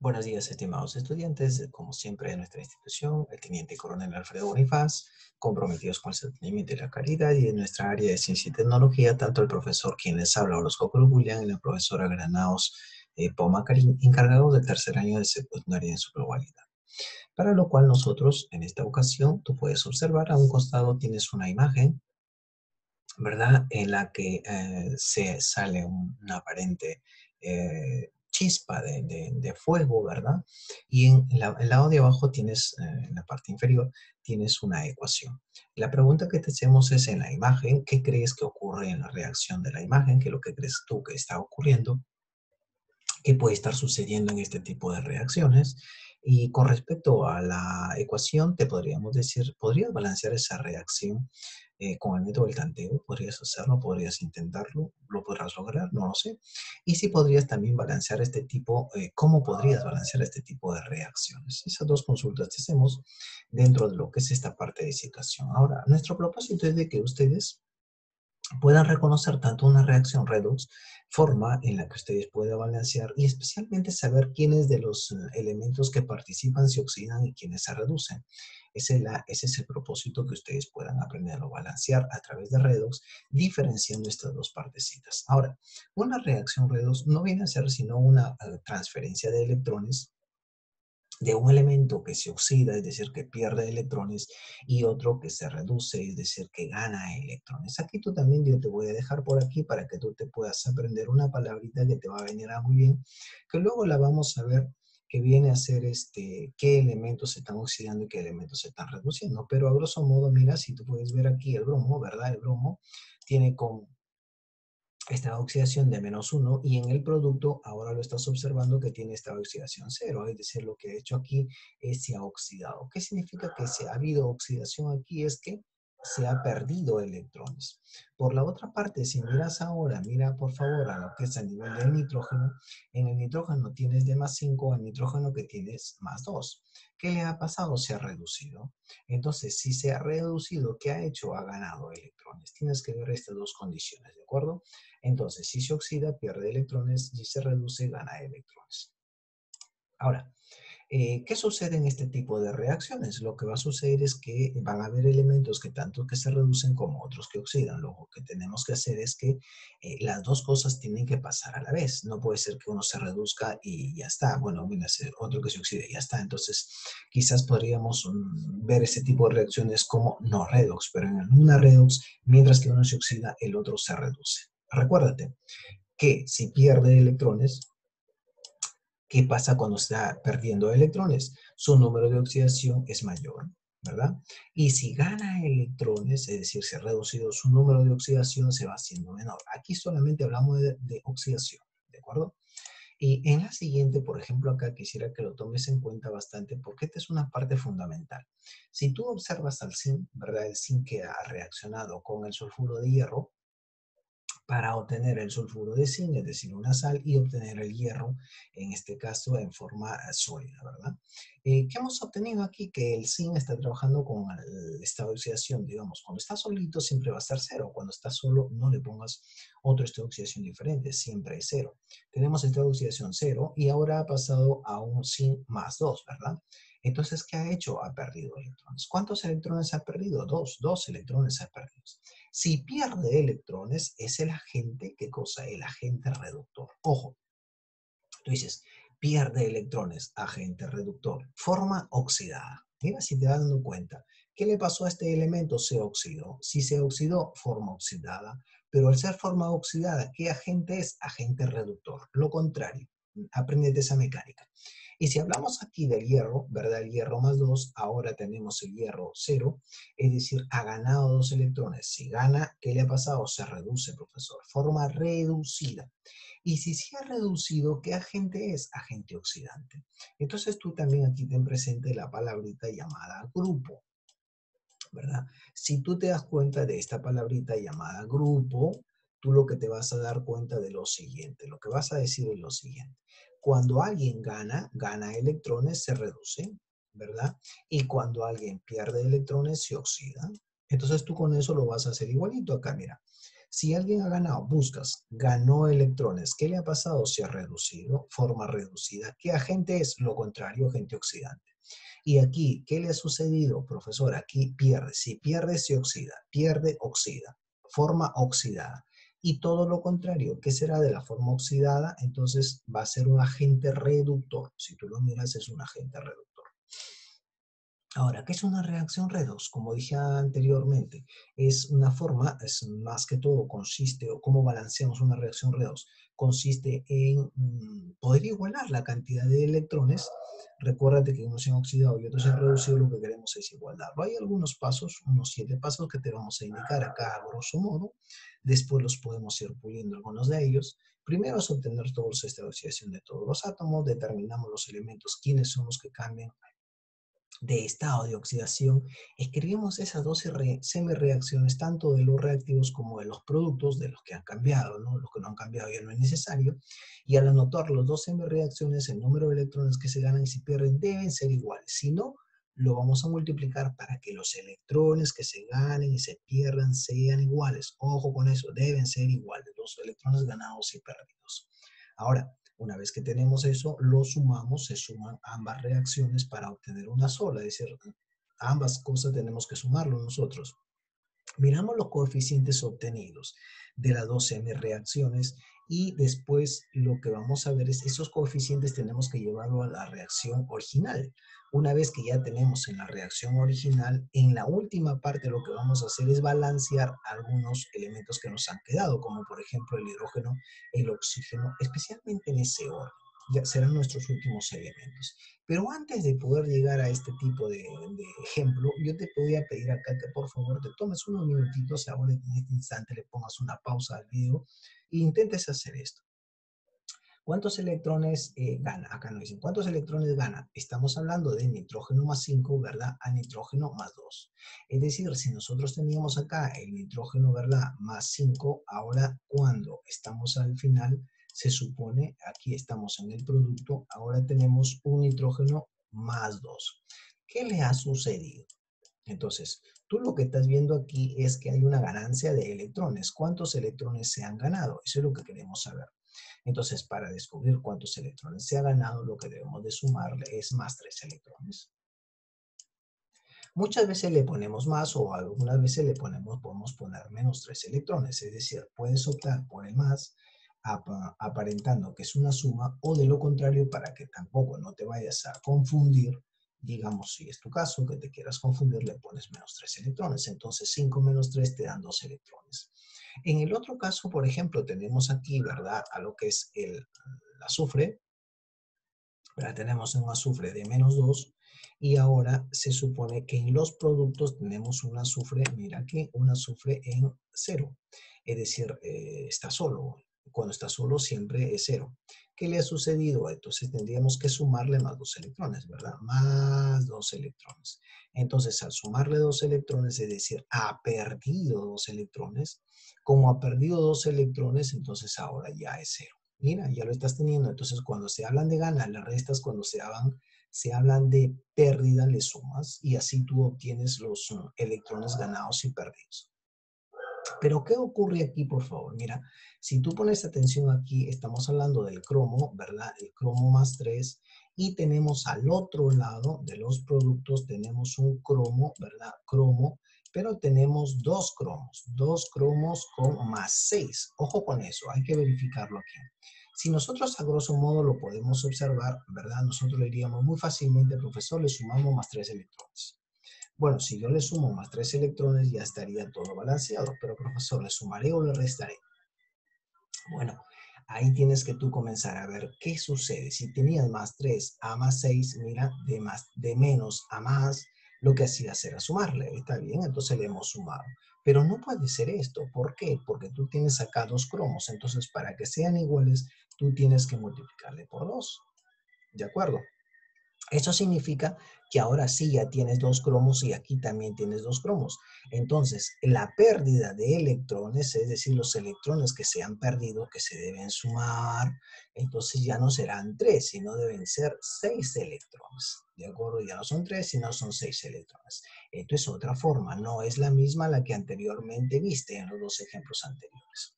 Buenos días, estimados estudiantes. Como siempre, en nuestra institución, el Teniente Coronel Alfredo Bonifaz, comprometidos con el sostenimiento y la calidad, y en nuestra área de ciencia y tecnología, tanto el profesor quien les habla, Orozco Cruz William, y la profesora Granados Poma Karim, encargados del tercer año de secundaria en su globalidad. Para lo cual nosotros, en esta ocasión, tú puedes observar a un costado tienes una imagen, ¿verdad? En la que se sale una aparente chispa de fuego, ¿verdad? Y en el lado de abajo tienes, en la parte inferior, tienes una ecuación. La pregunta que te hacemos es en la imagen, ¿qué crees que ocurre en la reacción de la imagen? ¿Qué es lo que crees tú que está ocurriendo? ¿Qué puede estar sucediendo en este tipo de reacciones? Y con respecto a la ecuación, te podríamos decir, ¿podrías balancear esa reacción con el método del tanteo? ¿Podrías hacerlo? ¿Podrías intentarlo? ¿Lo podrás lograr? No lo sé. Y si podrías también balancear este tipo, ¿cómo podrías balancear este tipo de reacciones? Esas dos consultas te hacemos dentro de lo que es esta parte de situación. Ahora, nuestro propósito es de que ustedes puedan reconocer tanto una reacción redox, forma en la que ustedes pueden balancear y especialmente saber quiénes de los elementos que participan se oxidan y quiénes se reducen. Ese es el propósito que ustedes puedan aprender a balancear a través de redox, diferenciando estas dos partecitas. Ahora, una reacción redox no viene a ser sino una transferencia de electrones de un elemento que se oxida, es decir, que pierde electrones, y otro que se reduce, es decir, que gana electrones. Aquí tú también yo te voy a dejar por aquí para que tú te puedas aprender una palabrita que te va a venir a muy bien, que luego la vamos a ver que viene a ser qué elementos se están oxidando y qué elementos se están reduciendo. Pero a grosso modo, mira, si tú puedes ver aquí el bromo, ¿verdad? El bromo tiene con esta oxidación de -1 y en el producto ahora lo estás observando que tiene esta oxidación 0, es decir, lo que he hecho aquí es se ha oxidado. ¿Qué significa que se ha habido oxidación aquí? Es que se ha perdido electrones. Por la otra parte, si miras ahora, mira por favor a lo que es a nivel del nitrógeno, en el nitrógeno tienes de +5 al nitrógeno que tienes +2. ¿Qué le ha pasado? Se ha reducido. Entonces, si se ha reducido, ¿qué ha hecho? Ha ganado electrones. Tienes que ver estas dos condiciones, ¿de acuerdo? Entonces, si se oxida, pierde electrones, si se reduce, gana electrones. Ahora, ¿qué sucede en este tipo de reacciones? Lo que va a suceder es que van a haber elementos que tanto que se reducen como otros que oxidan. Lo que tenemos que hacer es que las dos cosas tienen que pasar a la vez. No puede ser que uno se reduzca y ya está. Bueno, mira, otro que se oxide y ya está. Entonces, quizás podríamos ver ese tipo de reacciones como no redox, pero en una redox, mientras que uno se oxida, el otro se reduce. Recuérdate que si pierde electrones, ¿qué pasa cuando está perdiendo electrones? Su número de oxidación es mayor, ¿verdad? Y si gana electrones, es decir, se ha reducido su número de oxidación, se va haciendo menor. Aquí solamente hablamos de oxidación, ¿de acuerdo? Y en la siguiente, por ejemplo, acá quisiera que lo tomes en cuenta bastante porque esta es una parte fundamental. Si tú observas al zinc, ¿verdad? El zinc que ha reaccionado con el sulfuro de hierro, para obtener el sulfuro de zinc, es decir, una sal, y obtener el hierro, en este caso, en forma sólida, ¿verdad? ¿Qué hemos obtenido aquí? Que el zinc está trabajando con el estado de oxidación, digamos, cuando está solito siempre va a estar cero, cuando está solo no le pongas otro estado de oxidación diferente, siempre es cero. Tenemos estado de oxidación cero y ahora ha pasado a un zinc +2, ¿verdad? Entonces, ¿qué ha hecho? Ha perdido electrones. ¿Cuántos electrones ha perdido? Dos electrones ha perdido. Si pierde electrones, es el agente, ¿qué cosa? El agente reductor. Ojo, tú dices, pierde electrones, agente reductor, forma oxidada. Mira si te das dando cuenta. ¿Qué le pasó a este elemento? Se oxidó. Si se oxidó, forma oxidada. Pero al ser forma oxidada, ¿qué agente es? Agente reductor. Lo contrario. Aprende esa mecánica. Y si hablamos aquí del hierro, ¿verdad? El hierro +2, ahora tenemos el hierro 0, es decir, ha ganado 2 electrones. Si gana, ¿qué le ha pasado? Se reduce, profesor. Forma reducida. Y si se ha reducido, ¿qué agente es? Agente oxidante. Entonces tú también aquí ten presente la palabrita llamada grupo, ¿verdad? Si tú te das cuenta de esta palabrita llamada grupo, tú lo que te vas a dar cuenta de lo siguiente, lo que vas a decir es lo siguiente. Cuando alguien gana electrones, se reduce, ¿verdad? Y cuando alguien pierde electrones, se oxida. Entonces tú con eso lo vas a hacer igualito acá, mira. Si alguien ha ganado, buscas, ganó electrones. ¿Qué le ha pasado? Se ha reducido, forma reducida. ¿Qué agente es? Lo contrario, agente oxidante. Y aquí, ¿qué le ha sucedido, profesor? Aquí pierde. Si pierde, se oxida. Pierde, oxida. Forma oxidada. Y todo lo contrario, ¿qué será de la forma oxidada? Entonces va a ser un agente reductor. Si tú lo miras, es un agente reductor. Ahora, ¿qué es una reacción redox? Como dije anteriormente, es una forma, es más que todo, consiste, o cómo balanceamos una reacción redox, consiste en poder igualar la cantidad de electrones. Recuérdate que unos se han oxidado y otros se han reducido, lo que queremos es igualarlo. Hay algunos pasos, unos 7 pasos que te vamos a indicar acá a grosso modo, después los podemos ir puliendo algunos de ellos. Primero es obtener todos los estados de oxidación de todos los átomos, determinamos los elementos, quiénes son los que cambian de estado de oxidación, escribimos esas dos semi-reacciones, tanto de los reactivos como de los productos, de los que han cambiado, ¿no? Los que no han cambiado ya no es necesario, y al anotar los dos semi-reacciones, el número de electrones que se ganan y se pierden deben ser iguales, si no, lo vamos a multiplicar para que los electrones que se ganen y se pierdan sean iguales. Ojo con eso, deben ser iguales los electrones ganados y perdidos. Ahora, una vez que tenemos eso, lo sumamos, se suman ambas reacciones para obtener una sola, es decir, ambas cosas tenemos que sumarlo nosotros. Miramos los coeficientes obtenidos de las dos reacciones y después lo que vamos a ver es esos coeficientes tenemos que llevarlo a la reacción original. Una vez que ya tenemos en la reacción original, en la última parte lo que vamos a hacer es balancear algunos elementos que nos han quedado, como por ejemplo el hidrógeno, el oxígeno, especialmente en ese orden. Ya serán nuestros últimos elementos. Pero antes de poder llegar a este tipo de ejemplo, yo te podría pedir acá que por favor te tomes unos minutitos ahora en este instante, le pongas una pausa al video e intentes hacer esto. ¿Cuántos electrones gana? Acá nos dicen, ¿cuántos electrones gana? Estamos hablando de nitrógeno más 5, ¿verdad? A nitrógeno más 2. Es decir, si nosotros teníamos acá el nitrógeno, ¿verdad? Más 5, ahora cuando estamos al final, se supone, aquí estamos en el producto, ahora tenemos un nitrógeno más 2. ¿Qué le ha sucedido? Entonces, tú lo que estás viendo aquí es que hay una ganancia de electrones. ¿Cuántos electrones se han ganado? Eso es lo que queremos saber. Entonces, para descubrir cuántos electrones se ha ganado, lo que debemos de sumarle es más 3 electrones. Muchas veces le ponemos más o algunas veces podemos poner menos 3 electrones. Es decir, puedes optar por el más aparentando que es una suma o de lo contrario para que tampoco no te vayas a confundir. Digamos, si es tu caso, que te quieras confundir, le pones menos 3 electrones. Entonces 5 menos 3 te dan 2 electrones. En el otro caso, por ejemplo, tenemos aquí, ¿verdad? A lo que es el azufre, ¿verdad? Tenemos un azufre de menos 2 y ahora se supone que en los productos tenemos un azufre, mira aquí, un azufre en 0. Es decir, está solo. Cuando está solo siempre es 0. ¿Qué le ha sucedido? Entonces tendríamos que sumarle más 2 electrones, ¿verdad? Más 2 electrones. Entonces al sumarle 2 electrones, es decir, ha perdido 2 electrones. Como ha perdido 2 electrones, entonces ahora ya es 0. Mira, ya lo estás teniendo. Entonces, cuando se hablan de ganar, le restas, cuando se hablan de pérdida, le sumas y así tú obtienes los electrones ganados y perdidos. Pero, ¿qué ocurre aquí, por favor? Mira, si tú pones atención aquí, estamos hablando del cromo, ¿verdad? El cromo más 3 y tenemos al otro lado de los productos, tenemos un cromo, ¿verdad? Cromo, pero tenemos dos cromos con más 6. Ojo con eso, hay que verificarlo aquí. Si nosotros a grosso modo lo podemos observar, ¿verdad? Nosotros le diríamos muy fácilmente, profesor, le sumamos más 3 electrones. Bueno, si yo le sumo más 3 electrones ya estaría todo balanceado, pero profesor, ¿le sumaré o le restaré? Bueno, ahí tienes que tú comenzar a ver qué sucede. Si tenías más 3 a más 6, mira, de menos a más, lo que hacías era sumarle. ¿Está bien? Entonces le hemos sumado. Pero no puede ser esto. ¿Por qué? Porque tú tienes acá dos cromos. Entonces, para que sean iguales, tú tienes que multiplicarle por 2. ¿De acuerdo? Eso significa que ahora sí ya tienes dos cromos y aquí también tienes dos cromos. Entonces, la pérdida de electrones, es decir, los electrones que se han perdido, que se deben sumar, entonces ya no serán 3, sino deben ser 6 electrones. ¿De acuerdo? Ya no son 3, sino son 6 electrones. Esto es otra forma, no es la misma la que anteriormente viste en los dos ejemplos anteriores.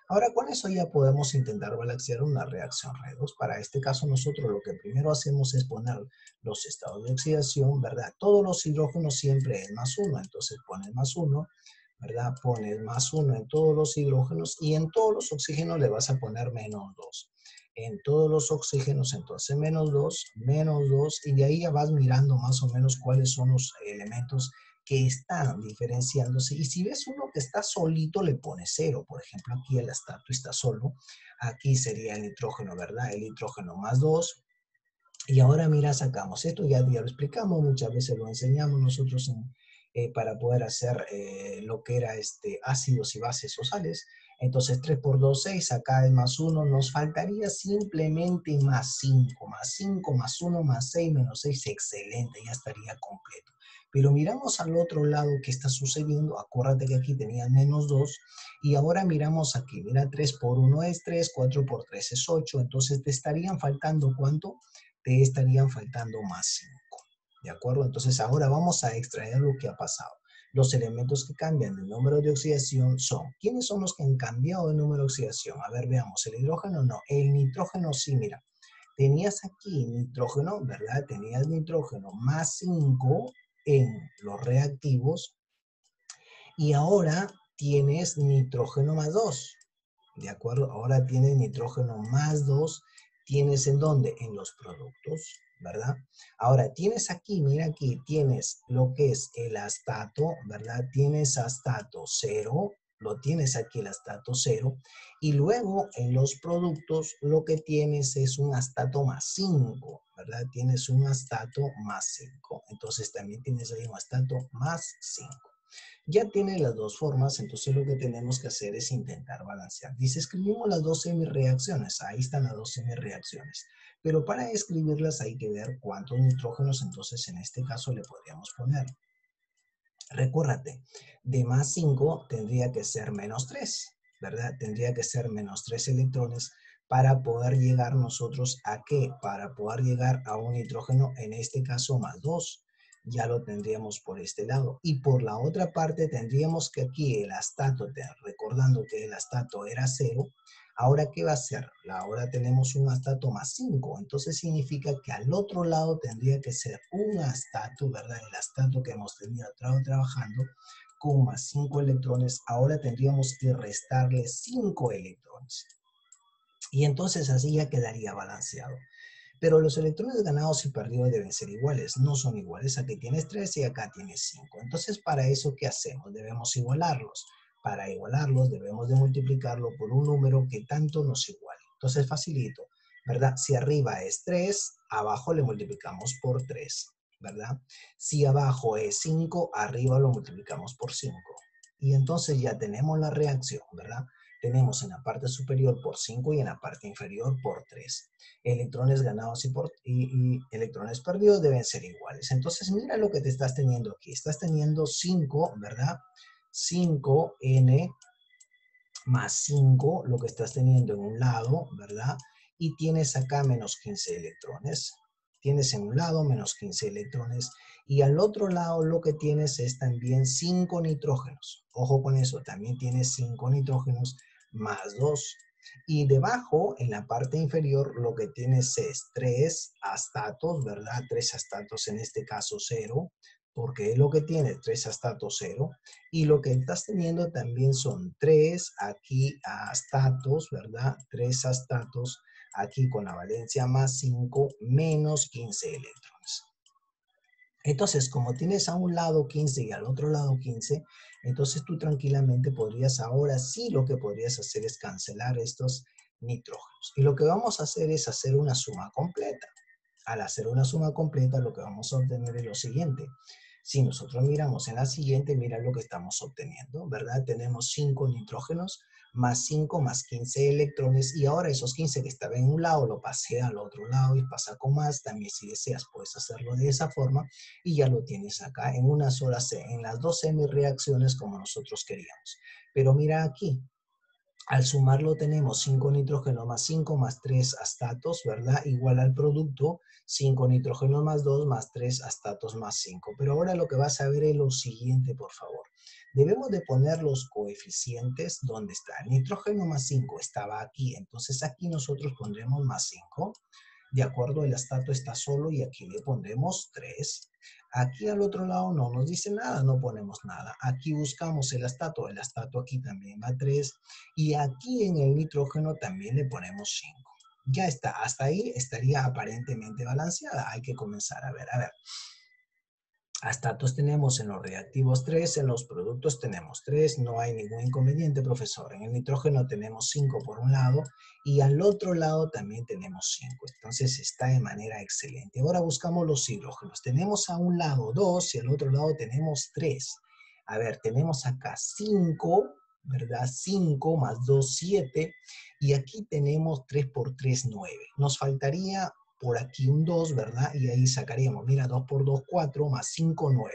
Ahora con eso ya podemos intentar balancear una reacción redox. Para este caso nosotros lo que primero hacemos es poner los estados de oxidación, ¿verdad? Todos los hidrógenos siempre es más uno, entonces pones más uno, ¿verdad? Pones más uno en todos los hidrógenos y en todos los oxígenos le vas a poner menos 2. En todos los oxígenos entonces menos 2 y de ahí ya vas mirando más o menos cuáles son los elementos que están diferenciándose. Y si ves uno que está solito, le pones cero. Por ejemplo, aquí el astato está solo. Aquí sería el nitrógeno, ¿verdad? El nitrógeno más 2. Y ahora mira, sacamos esto, ya lo explicamos, muchas veces lo enseñamos nosotros para poder hacer lo que era ácidos y bases o sales. Entonces 3 por 2, 6, acá es más 1, nos faltaría simplemente más 5, más 5, más 1, más 6, menos 6, excelente, ya estaría completo. Pero miramos al otro lado qué está sucediendo, acuérdate que aquí tenía menos 2, y ahora miramos aquí, mira 3 por 1 es 3, 4 por 3 es 8, entonces te estarían faltando ¿cuánto? Te estarían faltando más 5. ¿De acuerdo? Entonces ahora vamos a extraer lo que ha pasado. Los elementos que cambian de número de oxidación son, ¿quiénes son los que han cambiado de número de oxidación? A ver, veamos, ¿el hidrógeno no? El nitrógeno sí, mira. Tenías aquí nitrógeno, ¿verdad? Tenías nitrógeno más 5 en los reactivos y ahora tienes nitrógeno más 2. ¿De acuerdo? Ahora tienes nitrógeno más 2. ¿Tienes en dónde? En los productos, ¿verdad? Ahora, tienes aquí, mira aquí, tienes lo que es el astato, ¿verdad? Tienes astato cero, lo tienes aquí el astato cero. Y luego en los productos lo que tienes es un astato más 5, ¿verdad? Tienes un astato más 5. Entonces también tienes ahí un astato más 5. Ya tiene las dos formas, entonces lo que tenemos que hacer es intentar balancear. Dice, escribimos las dos semireacciones. Ahí están las dos semireacciones. Pero para escribirlas hay que ver cuántos nitrógenos entonces en este caso le podríamos poner. Recuérdate, de más 5 tendría que ser menos 3, ¿verdad? Tendría que ser menos 3 electrones para poder llegar nosotros a qué? Para poder llegar a un nitrógeno, en este caso más 2. Ya lo tendríamos por este lado. Y por la otra parte tendríamos que aquí el astato, recordando que el astato era 0, ahora ¿qué va a ser? Ahora tenemos un astato más 5, entonces significa que al otro lado tendría que ser un astato, ¿verdad? El astato que hemos tenido trabajando con más 5 electrones, ahora tendríamos que restarle 5 electrones. Y entonces así ya quedaría balanceado. Pero los electrones ganados y perdidos deben ser iguales, no son iguales. Aquí tienes 3 y acá tienes 5. Entonces, para eso, ¿qué hacemos? Debemos igualarlos. Para igualarlos, debemos de multiplicarlo por un número que tanto nos iguale. Entonces, facilito, ¿verdad? Si arriba es 3, abajo le multiplicamos por 3, ¿verdad? Si abajo es 5, arriba lo multiplicamos por 5. Y entonces ya tenemos la reacción, ¿verdad? Tenemos en la parte superior por 5 y en la parte inferior por 3. Electrones ganados y electrones perdidos deben ser iguales. Entonces, mira lo que te estás teniendo aquí. Estás teniendo 5, ¿verdad? 5n más 5, lo que estás teniendo en un lado, ¿verdad? Y tienes acá menos 15 electrones. Tienes en un lado menos 15 electrones y al otro lado lo que tienes es también 5 nitrógenos. Ojo con eso, también tienes 5 nitrógenos más 2. Y debajo, en la parte inferior, lo que tienes es 3 astatos, ¿verdad? 3 astatos, en este caso 0, porque es lo que tiene 3 astatos 0. Y lo que estás teniendo también son 3 aquí astatos, ¿verdad? 3 astatos aquí con la valencia más 5 menos 15 electrones. Entonces, como tienes a un lado 15 y al otro lado 15, entonces tú tranquilamente podrías, ahora sí lo que podrías hacer es cancelar estos nitrógenos. Y lo que vamos a hacer es hacer una suma completa. Al hacer una suma completa, lo que vamos a obtener es lo siguiente. Si nosotros miramos en la siguiente, mira lo que estamos obteniendo, ¿verdad? Tenemos 5 nitrógenos más 5 más 15 electrones, y ahora esos 15 que estaban en un lado lo pasé al otro lado y pasa con más. También si deseas puedes hacerlo de esa forma y ya lo tienes acá en una sola en las dos semi-reacciones como nosotros queríamos. Pero mira aquí, al sumarlo tenemos 5 nitrógeno más 5 más 3 astatos, ¿verdad? Igual al producto, 5 nitrógeno más 2 más 3 astatos más 5. Pero ahora lo que vas a ver es lo siguiente, por favor. Debemos de poner los coeficientes donde está. El nitrógeno más 5 estaba aquí, entonces aquí nosotros pondremos más 5. De acuerdo, el astato está solo y aquí le pondremos 3. Aquí al otro lado no nos dice nada, no ponemos nada. Aquí buscamos el astato aquí también va 3. Y aquí en el nitrógeno también le ponemos 5. Ya está, hasta ahí estaría aparentemente balanceada. Hay que comenzar a ver. Astatos tenemos en los reactivos 3, en los productos tenemos 3, no hay ningún inconveniente, profesor. En el nitrógeno tenemos 5 por un lado y al otro lado también tenemos 5. Entonces está de manera excelente. Ahora buscamos los hidrógenos. Tenemos a un lado 2 y al otro lado tenemos 3. A ver, tenemos acá 5, ¿verdad? 5 más 2, 7. Y aquí tenemos 3 por 3, 9. Nos faltaría por aquí un 2, ¿verdad? Y ahí sacaríamos, mira, 2 por 2, 4, más 5, 9.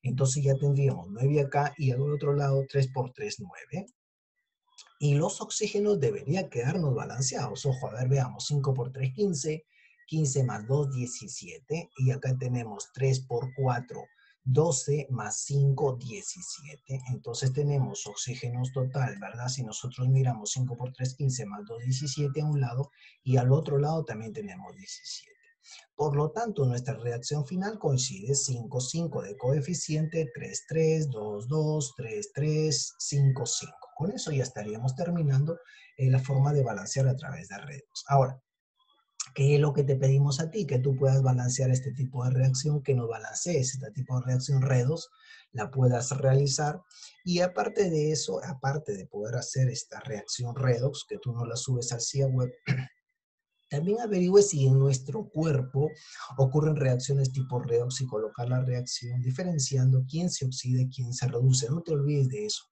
Entonces ya tendríamos 9 acá y al otro lado 3 por 3, 9. Y los oxígenos deberían quedarnos balanceados. Ojo, a ver, veamos, 5 por 3, 15. 15 más 2, 17. Y acá tenemos 3 por 4, 12 más 5, 17. Entonces tenemos oxígenos total, ¿verdad? Si nosotros miramos 5 por 3, 15 más 2, 17 a un lado y al otro lado también tenemos 17. Por lo tanto, nuestra reacción final coincide 5, 5 de coeficiente, 3, 3, 2, 2, 3, 3, 5, 5. Con eso ya estaríamos terminando la forma de balancear a través de redox. Ahora, ¿qué es lo que te pedimos a ti? Que tú puedas balancear este tipo de reacción, que nos balancees este tipo de reacción redox, la puedas realizar. Y aparte de eso, aparte de poder hacer esta reacción redox, que tú no la subes al CIA web, también averigüe si en nuestro cuerpo ocurren reacciones tipo redox y colocar la reacción diferenciando quién se oxida y quién se reduce. No te olvides de eso.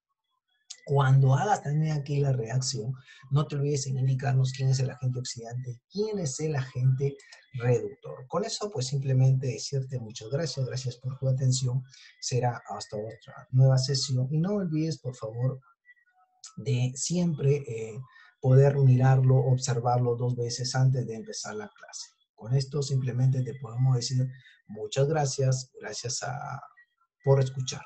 Cuando hagas también aquí la reacción, no te olvides en indicarnos quién es el agente oxidante y quién es el agente reductor. Con eso, pues simplemente decirte muchas gracias, gracias por tu atención. Será hasta otra nueva sesión y no olvides, por favor, de siempre poder mirarlo, observarlo 2 veces antes de empezar la clase. Con esto simplemente te podemos decir muchas gracias, por escuchar.